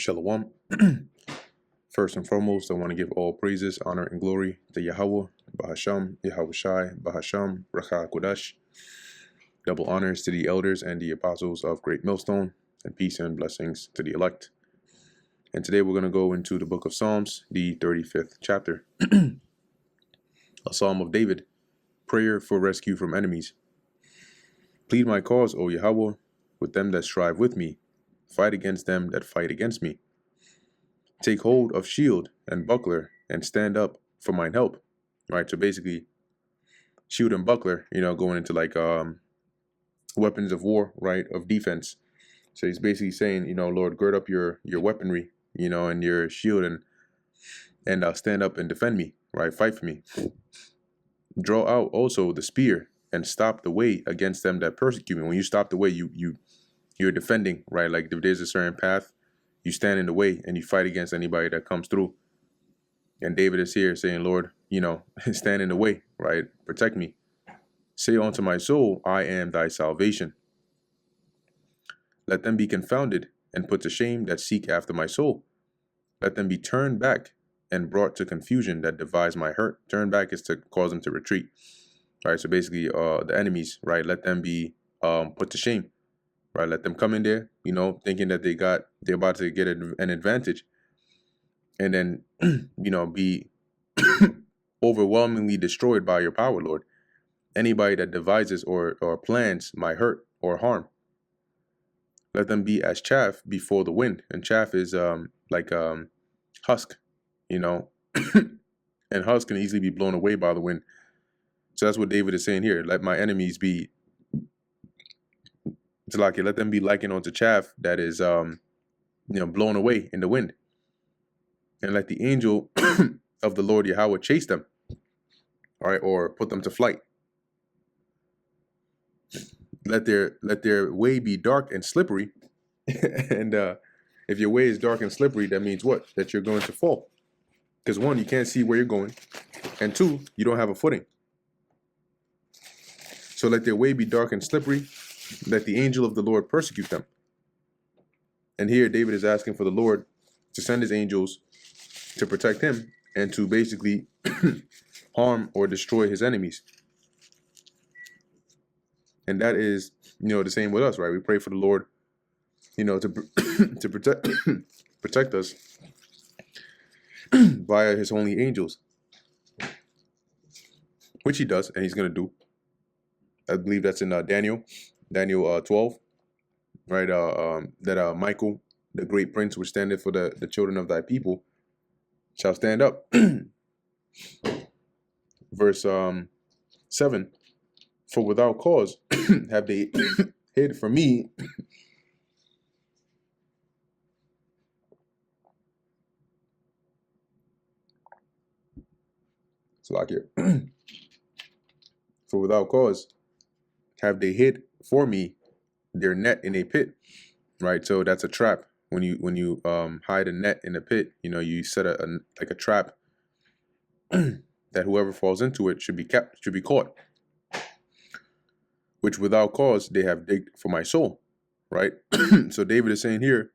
Shalom. First and foremost, I want to give all praises, honor, and glory to Yahweh, Bahasham, Yahushai, Bahasham, Racha Kodash. Double honors to the elders and the apostles of Great Millstone, and peace and blessings to the elect. And today we're going to go into the book of Psalms, the 35th chapter. A Psalm of David, prayer for rescue from enemies. Plead my cause, O Yahweh, with them that strive with me. Fight against them that fight against me. Take hold of shield and buckler and stand up for mine help. Right, so basically, shield and buckler, going into like weapons of war, right, of defense. So he's basically saying, Lord, gird up your weaponry, and your shield, and stand up and defend me, right, fight for me. Draw out also the spear and stop the way against them that persecute me. When you stop the way, you're defending, right? Like if there's a certain path, you stand in the way and you fight against anybody that comes through. And David is here saying, Lord, stand in the way, right? Protect me. Say unto my soul, I am thy salvation. Let them be confounded and put to shame that seek after my soul. Let them be turned back and brought to confusion that devise my hurt. Turn back is to cause them to retreat, right? So basically, the enemies, right? Let them be put to shame. Right, let them come in there, thinking that they're about to get an advantage, and then, be overwhelmingly destroyed by your power, Lord. Anybody that devises or plans my hurt or harm, let them be as chaff before the wind. And chaff is like husk, and husk can easily be blown away by the wind. So that's what David is saying here. Let my enemies be. It's like let them be likened unto chaff that is, blown away in the wind. And let the angel of the Lord Yahweh chase them, all right, or put them to flight. Let their way be dark and slippery. And if your way is dark and slippery, that means what? That you're going to fall. Because one, you can't see where you're going. And two, you don't have a footing. So let their way be dark and slippery. Let the angel of the Lord persecute them. And here David is asking for the Lord to send his angels to protect him and to basically harm or destroy his enemies. And that is, the same with us, right? We pray for the Lord, to protect us via his holy angels, which he does, and he's going to do. I believe that's in Daniel 12, right? That Michael, the great prince, which standeth for the children of thy people, shall stand up. Verse 7, for without cause have they hid from me it's like here. For without cause have they hid for me their net in a pit, right? So that's a trap. When you hide a net in a pit, you set a trap that whoever falls into it should be caught. Which without cause they have digged for my soul, right? So David is saying here,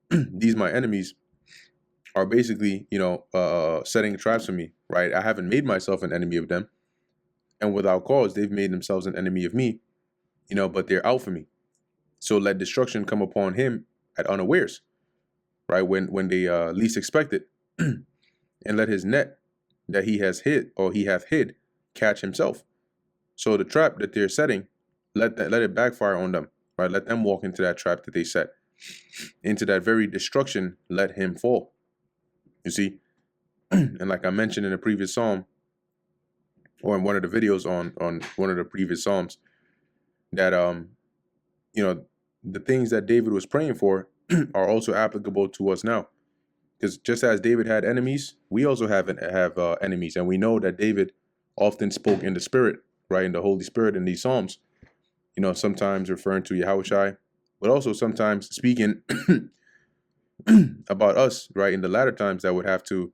these my enemies are basically, setting traps for me, right? I haven't made myself an enemy of them, and without cause they've made themselves an enemy of me, but they're out for me. So let destruction come upon him at unawares, right? When they least expect it, and let his net that he has hid or he hath hid catch himself. So the trap that they're setting, let it backfire on them, right? Let them walk into that trap that they set, into that very destruction. Let him fall. You see, and like I mentioned in a previous psalm, or in one of the videos on one of the previous psalms, that the things that David was praying for are also applicable to us now. Because just as David had enemies, we also have enemies, and we know that David often spoke in the Spirit, right, in the Holy Spirit in these psalms. Sometimes referring to Yahushai, but also sometimes speaking about us, right, in the latter times that would have to,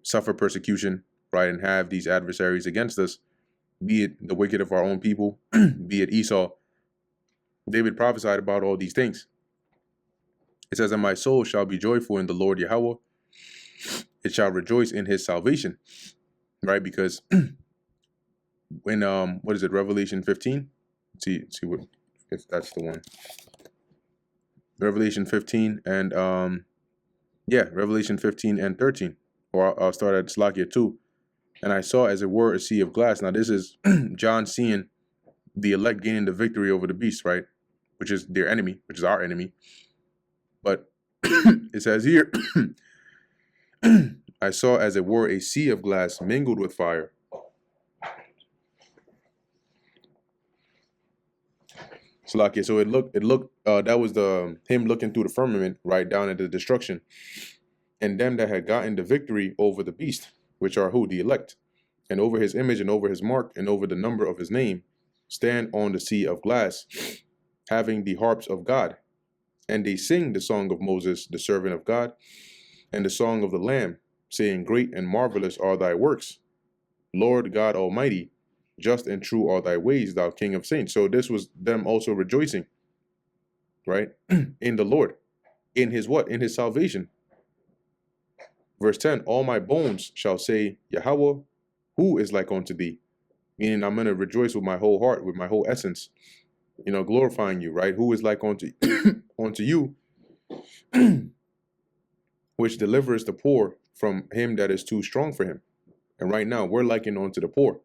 suffer persecution, right, and have these adversaries against us, be it the wicked of our own people, be it Esau. David prophesied about all these things. It says, and my soul shall be joyful in the Lord Yahweh. It shall rejoice in his salvation. Right? Because when what is it, Revelation 15? See what, if that's the one. Revelation 15 and yeah, Revelation 15 and 13. Or I'll start at Slakia 2. And I saw as it were a sea of glass. Now this is John seeing the elect gaining the victory over the beast, right? Which is their enemy, which is our enemy. But it says here, I saw as it were a sea of glass mingled with fire. Slakia, so it looked, that was him looking through the firmament, right down at the destruction. And them that had gotten the victory over the beast, which are who? The elect. And over his image and over his mark and over the number of his name, stand on the sea of glass, having the harps of God. And they sing the song of Moses, the servant of God, and the song of the Lamb, saying, great and marvelous are thy works, Lord God Almighty, just and true are thy ways, thou King of saints. So this was them also rejoicing, right, in the Lord, in his what? In his salvation. Verse 10, all my bones shall say, Yahweh, who is like unto thee? Meaning I'm going to rejoice with my whole heart, with my whole essence, you know, glorifying you, right? Who is like unto, unto you, which delivers the poor from him that is too strong for him. And right now we're likened unto the poor.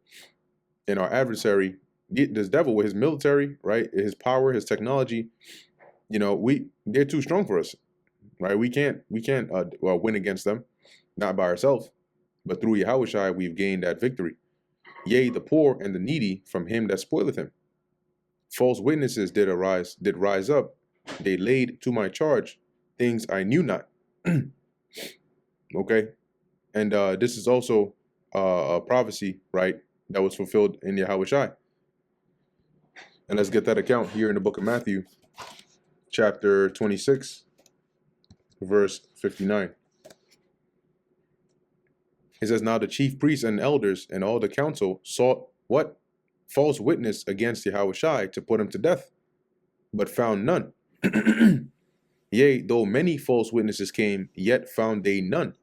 And our adversary, this devil with his military, right? His power, his technology, you know, they're too strong for us, right? We can't win against them, not by ourselves, but through Yahushua we've gained that victory. Yea, the poor and the needy from him that spoileth him. False witnesses did rise up. They laid to my charge things I knew not. Okay, and this is also a prophecy, right, that was fulfilled in Yahushua. And let's get that account here in the book of Matthew, chapter 26, verse 59. It says, now the chief priests and elders and all the council sought what? False witness against Yahushua to put him to death, but found none. Yea, though many false witnesses came, yet found they none.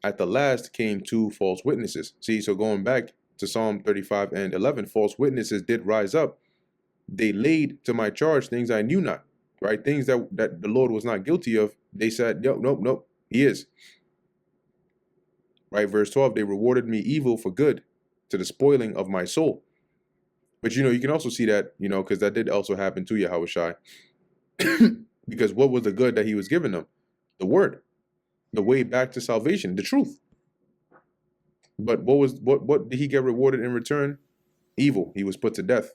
At the last came 2 false witnesses. See, so going back to Psalm 35 and 11, false witnesses did rise up. They laid to my charge things I knew not, right? Things that the Lord was not guilty of. They said, nope, he is. Right, verse 12, they rewarded me evil for good to the spoiling of my soul. But, you know, you can also see that, you know, because that did also happen to Yahushua. Because what was the good that he was giving them? The word, the way back to salvation, the truth. But what did he get rewarded in return? Evil. He was put to death.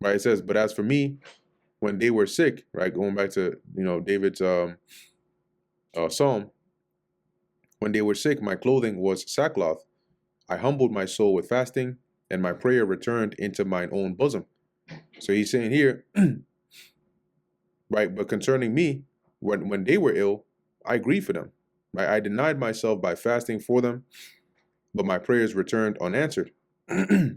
Right, it says, but as for me, when they were sick, right, going back to, you know, David's psalm, when they were sick, my clothing was sackcloth. I humbled my soul with fasting, and my prayer returned into mine own bosom. So he's saying here, right, but concerning me, when they were ill, I grieved for them. Right, I denied myself by fasting for them, but my prayers returned unanswered. I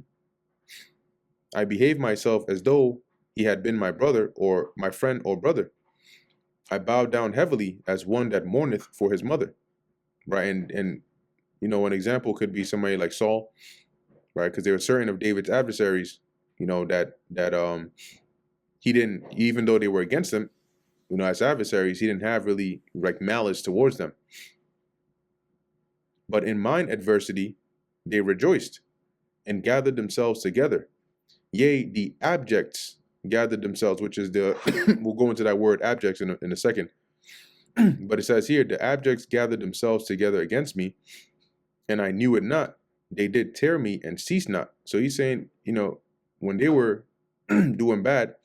behaved myself as though he had been my brother or my friend or brother. I bowed down heavily as one that mourneth for his mother. Right, and you know, an example could be somebody like Saul, right? Because there were certain of David's adversaries, you know, that he didn't, even though they were against him, you know, as adversaries, he didn't have really like malice towards them. But in mine adversity, they rejoiced and gathered themselves together. Yea, the abjects gathered themselves, which is the, we'll go into that word abjects in a second. But it says here, the abjects gathered themselves together against me, and I knew it not. They did tear me and cease not. So he's saying, you know, when they were doing bad,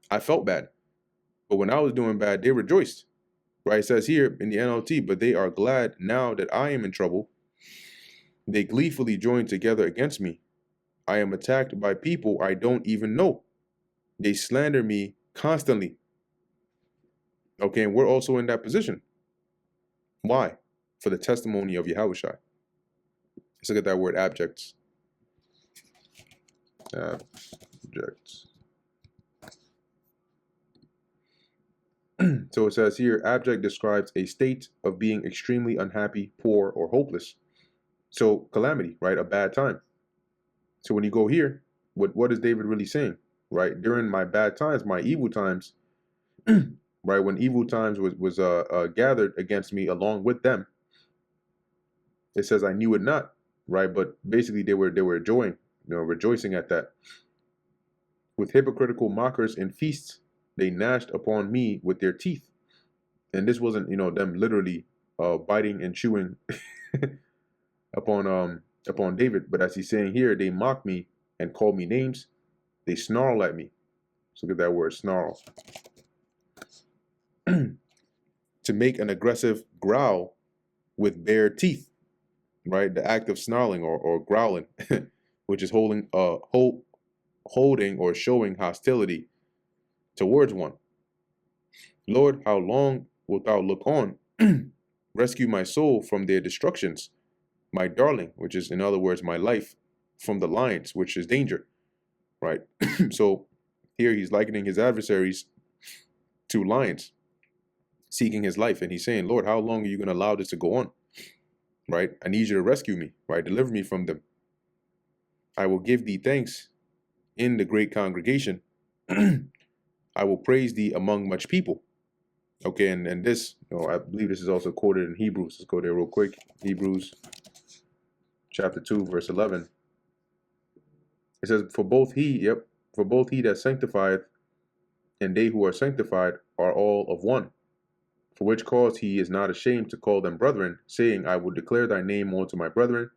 I felt bad. But when I was doing bad, they rejoiced. Right? It says here in the NLT, but they are glad now that I am in trouble. They gleefully join together against me. I am attacked by people I don't even know. They slander me constantly. Okay, and we're also in that position. Why? For the testimony of Yahushua. Let's look at that word abjects. Abjects. So it says here, abject describes a state of being extremely unhappy, poor, or hopeless. So calamity, right? A bad time. So when you go here, what is David really saying, right? During my bad times, my evil times, right? When evil times was gathered against me along with them, it says I knew it not, right? But basically they were enjoying, rejoicing at that. With hypocritical mockers and feasts, they gnashed upon me with their teeth. And this wasn't, them literally biting and chewing upon David, but as he's saying here, they mock me and call me names. They snarl at me. So look at that word, snarl. To make an aggressive growl with bare teeth, right? The act of snarling or growling, which is holding or showing hostility towards one. Lord, how long wilt thou look on? Rescue my soul from their destructions, my darling, which is in other words my life, from the lions, which is danger, right? So here he's likening his adversaries to lions seeking his life, and he's saying, Lord, how long are you going to allow this to go on, right? I need you to rescue me, right? Deliver me from them. I will give thee thanks in the great congregation. I will praise thee among much people. Okay, and this, I believe this is also quoted in Hebrews. Let's go there real quick. Hebrews chapter 2, verse 11. It says, for both he that sanctifieth and they who are sanctified are all of one. For which cause he is not ashamed to call them brethren, saying, I will declare thy name unto my brethren.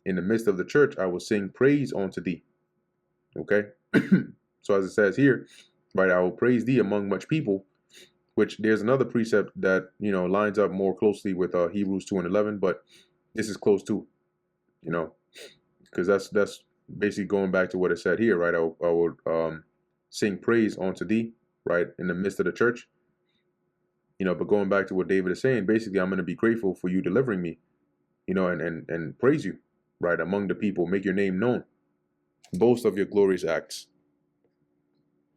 In the midst of the church, I will sing praise unto thee. Okay? So as it says here, right, I will praise thee among much people, which there's another precept that, lines up more closely with Hebrews 2 and 11, but this is close to, because that's basically going back to what it said here, right? I will sing praise unto thee, right, in the midst of the church. But going back to what David is saying, basically, I'm going to be grateful for you delivering me, and praise you, right, among the people, make your name known, boast of your glorious acts.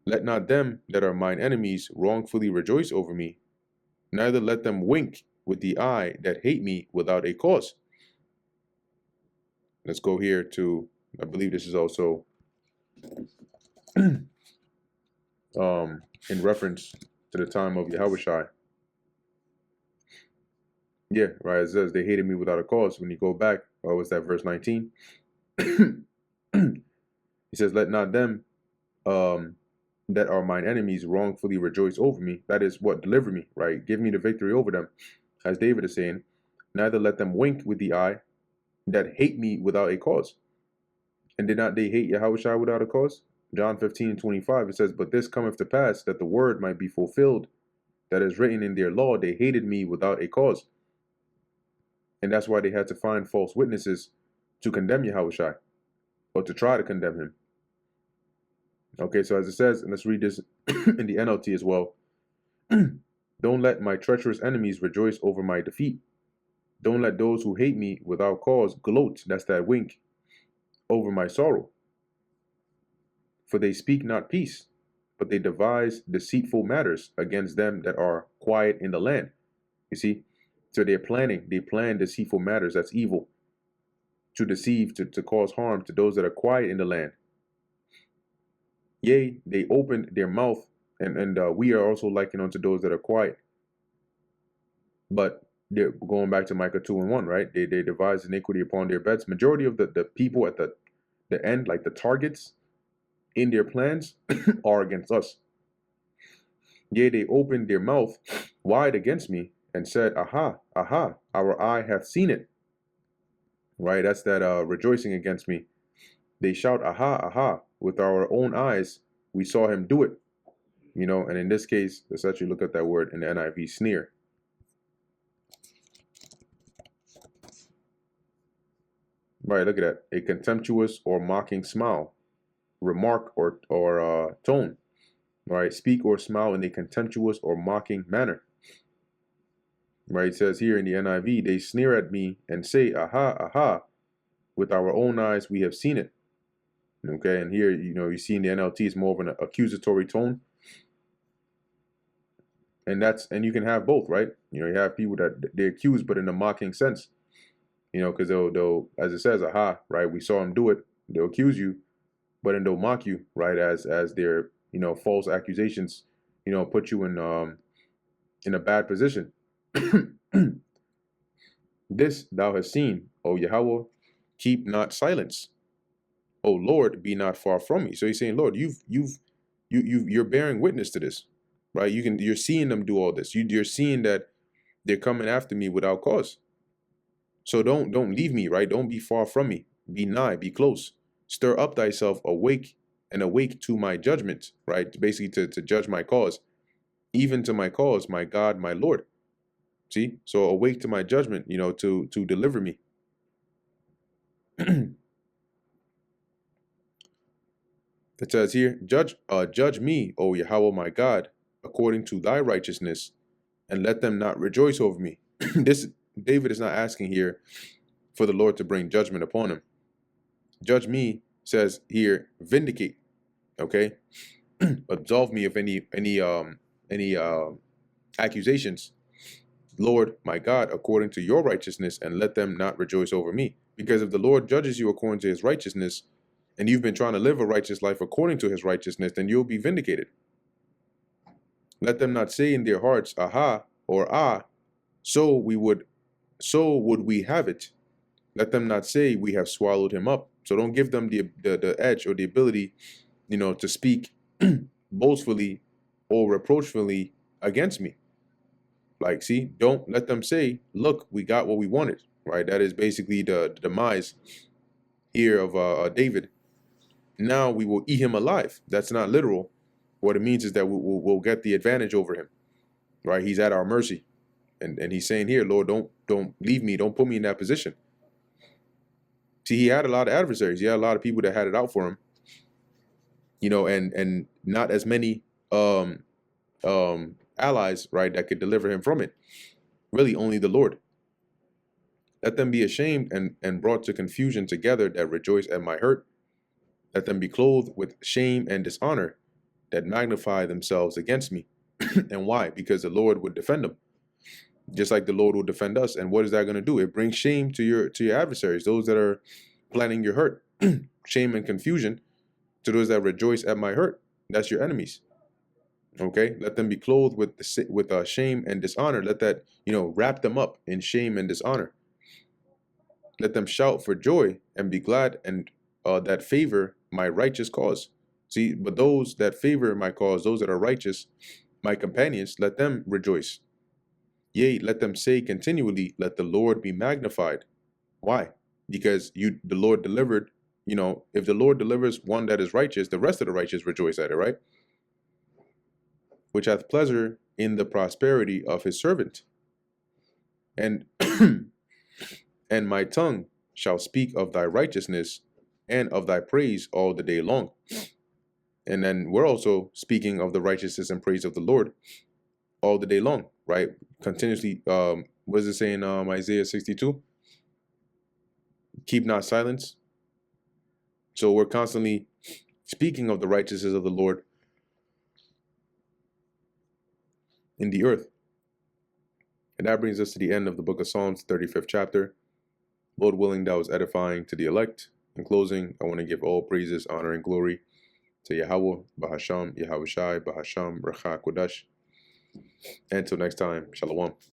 Let not them that are mine enemies wrongfully rejoice over me, neither let them wink with the eye that hate me without a cause. Let's go here to, I believe this is also in reference to the time of Yahushua. Yeah, right. It says they hated me without a cause. When you go back, what's that, verse 19? He says, let not them that are mine enemies wrongfully rejoice over me. That is what, deliver me, right? Give me the victory over them. As David is saying, neither let them wink with the eye that hate me without a cause. And did not they hate Yahushua without a cause? John 15:25, it says, but this cometh to pass, that the word might be fulfilled, that is written in their law, they hated me without a cause. And that's why they had to find false witnesses to condemn Yahushua, or to try to condemn him. Okay, so as it says, and let's read this in the NLT as well. Don't let my treacherous enemies rejoice over my defeat. Don't let those who hate me without cause gloat, that's that wink, over my sorrow. For they speak not peace, but they devise deceitful matters against them that are quiet in the land. You see? So they plan deceitful matters, that's evil, to deceive, to cause harm to those that are quiet in the land. Yea, they opened their mouth, and we are also likened unto those that are quiet. But they're going back to Micah 2 and 1, right? They devise iniquity upon their beds. Majority of the people at the end, like the targets in their plans, are against us. Yea, they opened their mouth wide against me and said, aha, aha, our eye hath seen it. Right? That's that rejoicing against me. They shout, aha, aha, with our own eyes, we saw him do it. And in this case, let's actually look at that word in the NIV, sneer. Right, look at that. A contemptuous or mocking smile, remark or tone. Right, speak or smile in a contemptuous or mocking manner. Right, it says here in the NIV, they sneer at me and say, aha, aha, with our own eyes we have seen it. Okay, and here, you see in the NLT, it's more of an accusatory tone. and you can have both, right? You know, you have people that they accuse, but in a mocking sense, you know, because they'll, as it says, aha, right? We saw him do it. They'll accuse you, but then they'll mock you, right? As their, you know, false accusations, you know, put you in a bad position. This thou hast seen, O Yahweh, keep not silence. O Lord, be not far from me. So he's saying, Lord, you're bearing witness to this, right? You're seeing them do all this. You're seeing that they're coming after me without cause. So don't leave me, right? Don't be far from me. Be nigh, be close. Stir up thyself, awake to my judgment, right? Basically to judge my cause, even to my cause, my God, my Lord. See? So awake to my judgment, you know, to deliver me. It says here, judge me, O Yahweh my God, according to thy righteousness, and let them not rejoice over me. This David is not asking here for the Lord to bring judgment upon him. Judge me says here, vindicate, okay? Absolve me of any accusations, Lord my God, according to your righteousness, and let them not rejoice over me. Because if the Lord judges you according to his righteousness, and you've been trying to live a righteous life according to his righteousness, then you'll be vindicated. Let them not say in their hearts, aha, or ah, so would we have it. Let them not say we have swallowed him up. So don't give them the edge or the ability, you know, to speak boastfully or reproachfully against me. Like, see, don't let them say, look, we got what we wanted, right? That is basically the demise here of David. Now we will eat him alive. That's not literal. What it means is that we'll get the advantage over him, right? He's at our mercy. And he's saying here, Lord, don't leave me. Don't put me in that position. See, he had a lot of adversaries. He had a lot of people that had it out for him, you know, and not as many allies, right, that could deliver him from it. Really, only the Lord. Let them be ashamed and brought to confusion together that rejoice at my hurt. Let them be clothed with shame and dishonor that magnify themselves against me. And why? Because the Lord would defend them, just like the Lord will defend us. And what is that going to do? It brings shame to your adversaries, those that are planning your hurt. Shame and confusion to those that rejoice at my hurt. That's your enemies. Okay, let them be clothed with shame and dishonor. Let that, you know, wrap them up in shame and dishonor. Let them shout for joy and be glad, and that favor my righteous cause. See, but those that favor my cause, those that are righteous, my companions, let them rejoice. Yea, let them say continually, let the Lord be magnified. Why? Because the Lord delivered, you know, if the Lord delivers one that is righteous, the rest of the righteous rejoice at it, right? Which hath pleasure in the prosperity of his servant. And and my tongue shall speak of thy righteousness and of thy praise all the day long. And then we're also speaking of the righteousness and praise of the Lord all the day long, right? Continuously, what does it say in Isaiah 62? Keep not silence. So we're constantly speaking of the righteousness of the Lord in the earth. And that brings us to the end of the book of Psalms, 35th chapter. Lord willing, that was edifying to the elect. In closing, I want to give all praises, honor, and glory to Yahweh, Bahasham, Yahweh Shai, Bahasham, Racha Kodash. Until next time, Shalom.